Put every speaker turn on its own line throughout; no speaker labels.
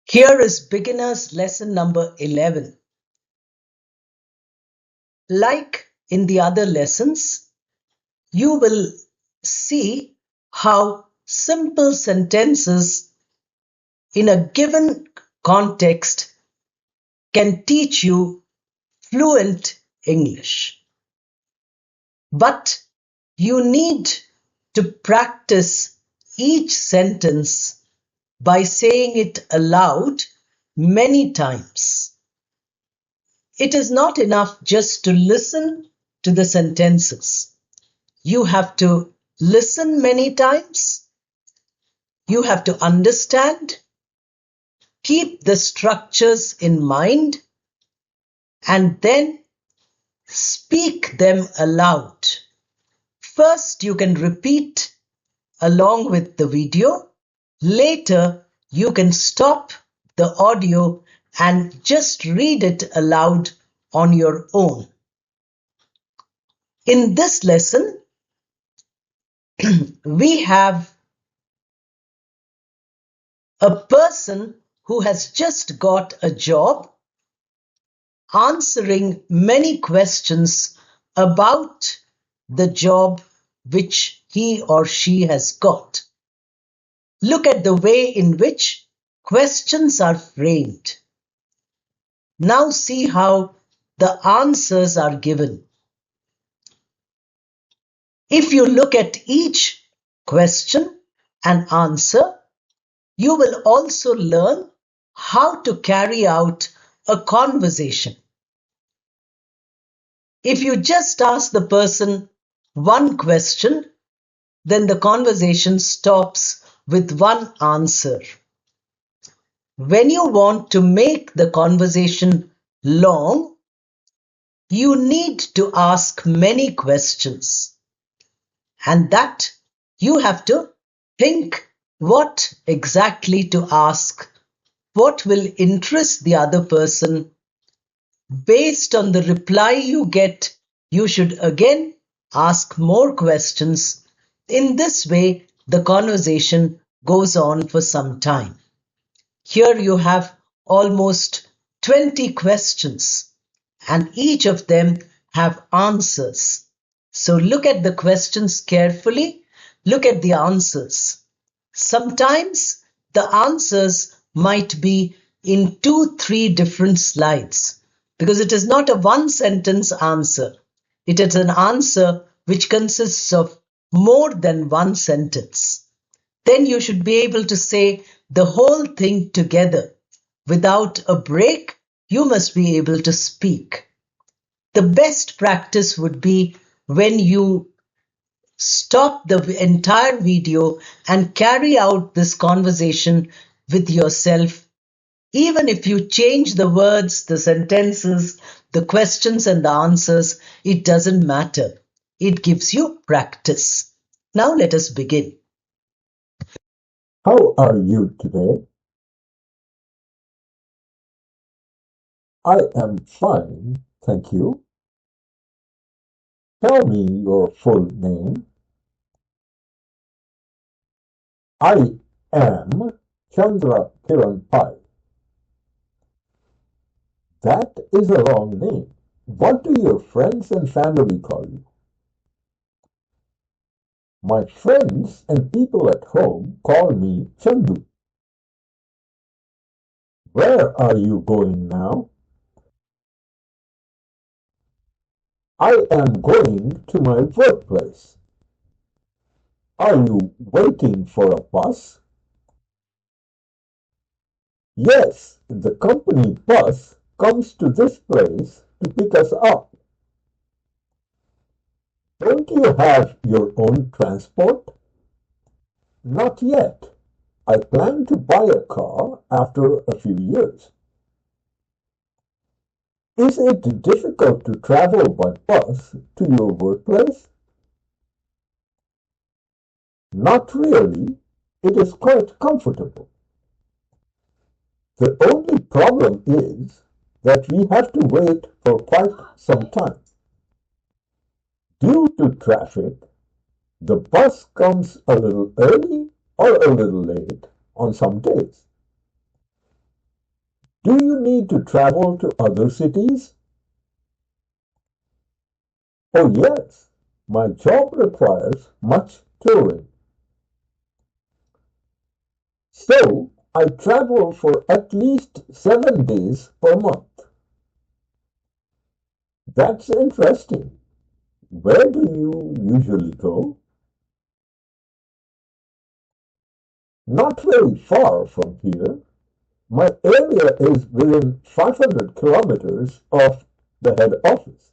Here is beginner's lesson number 11. Like in the other lessons, you will see how simple sentences in a given context can teach you fluent English. But you need to practice each sentence by saying it aloud many times. It is not enough just to listen to the sentences. You have to listen many times. You have to understand, keep the structures in mind, and then speak them aloud. First, you can repeat along with the video. Later, you can stop the audio and just read it aloud on your own. In this lesson, we have a person who has just got a job answering many questions about the job which he or she has got. Look at the way in which questions are framed. Now see how the answers are given. If you look at each question and answer, you will also learn how to carry out a conversation. If you just ask the person one question, then the conversation stops with one answer. When you want to make the conversation long, you need to ask many questions. And that you have to think what exactly to ask, what will interest the other person. Based on the reply you get, you should again ask more questions. In this way, the conversation goes on for some time. Here you have almost 20 questions, and each of them have answers. So look at the questions carefully. Look at the answers. Sometimes the answers might be in 2-3 different slides because it is not a one sentence answer. It is an answer which consists of more than one sentence. Then you should be able to say the whole thing together. Without a break, you must be able to speak. The best practice would be when you stop the entire video and carry out this conversation with yourself. Even if you change the words, the sentences, the questions and the answers, it doesn't matter. It gives you practice. Now let us begin.
How are you today? I am fine, thank you. Tell me your full name. I am Chandra Kiran Pai. That is a long name. What do your friends and family call you? My friends and people at home call me Chandu. Where are you going now? I am going to my workplace. Are you waiting for a bus? Yes, the company bus comes to this place to pick us up. Don't you have your own transport? Not yet. I plan to buy a car after a few years. Is it difficult to travel by bus to your workplace? Not really. It is quite comfortable. The only problem is that we have to wait for quite some time. Due to traffic, the bus comes a little early or a little late on some days. Do you need to travel to other cities? Oh, yes. My job requires much touring. So, I travel for at least 7 days per month. That's interesting. Where do you usually go? Not very far from here. My area is within 500 kilometers of the head office.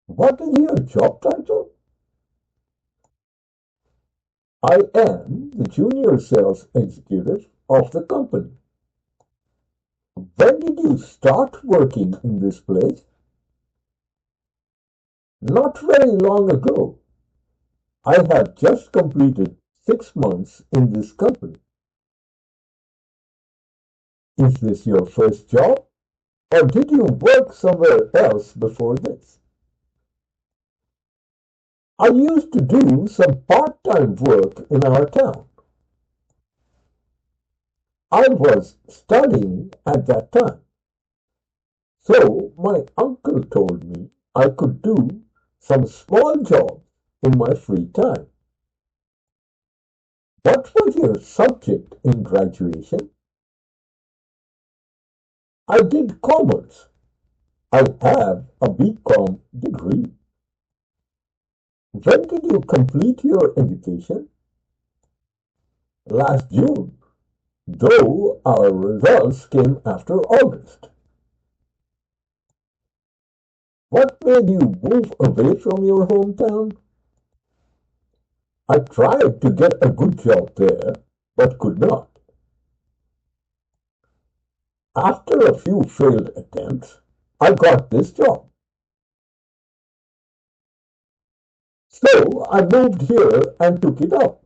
What is your job title? I am the junior sales executive of the company. When did you start working in this place? Not very long ago. I have just completed 6 months in this company. Is this your first job, or did you work somewhere else before this? I used to do some part-time work in our town. I was studying at that time, so my uncle told me I could do some small jobs in my free time. What was your subject in graduation? I did commerce. I have a BCom degree. When did you complete your education? Last June, though our results came after August. What made you move away from your hometown? I tried to get a good job there, but could not. After a few failed attempts, I got this job. So I moved here and took it up.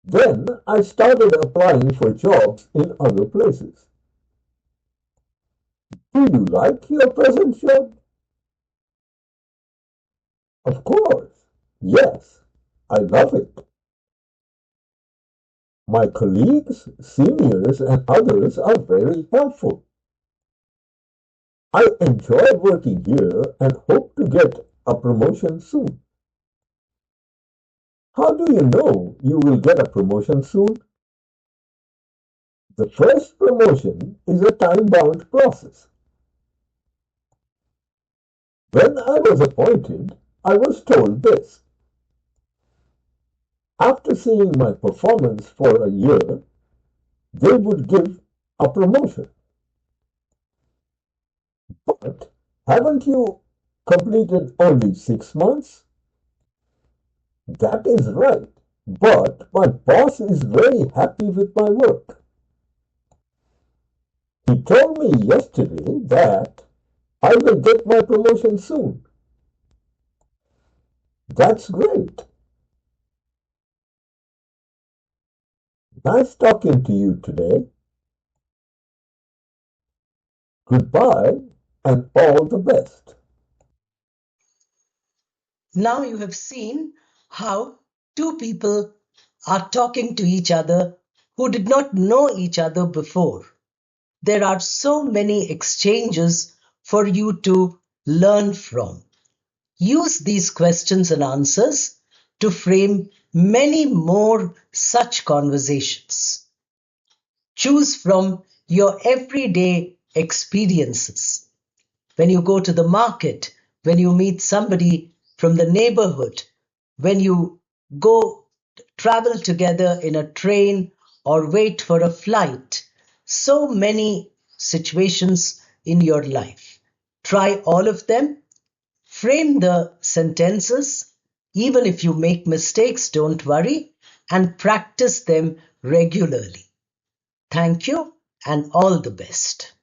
Then I started applying for jobs in other places. Do you like your present job? Of course. Yes, I love it. My colleagues, seniors, and others are very helpful. I enjoy working here and hope to get a promotion soon. How do you know you will get a promotion soon? The first promotion is a time-bound process. When I was appointed, I was told this. After seeing my performance for a year, they would give a promotion. But haven't you completed only 6 months? That is right. But my boss is very happy with my work. He told me yesterday that I will get my promotion soon. That's great. Nice talking to you today. Goodbye and all the best.
Now you have seen how two people are talking to each other who did not know each other before. There are so many exchanges for you to learn from. Use these questions and answers to frame many more such conversations. Choose from your everyday experiences. When you go to the market, when you meet somebody from the neighborhood, when you go travel together in a train or wait for a flight, so many situations in your life. Try all of them, frame the sentences. Even if you make mistakes, don't worry, and practice them regularly. Thank you and all the best.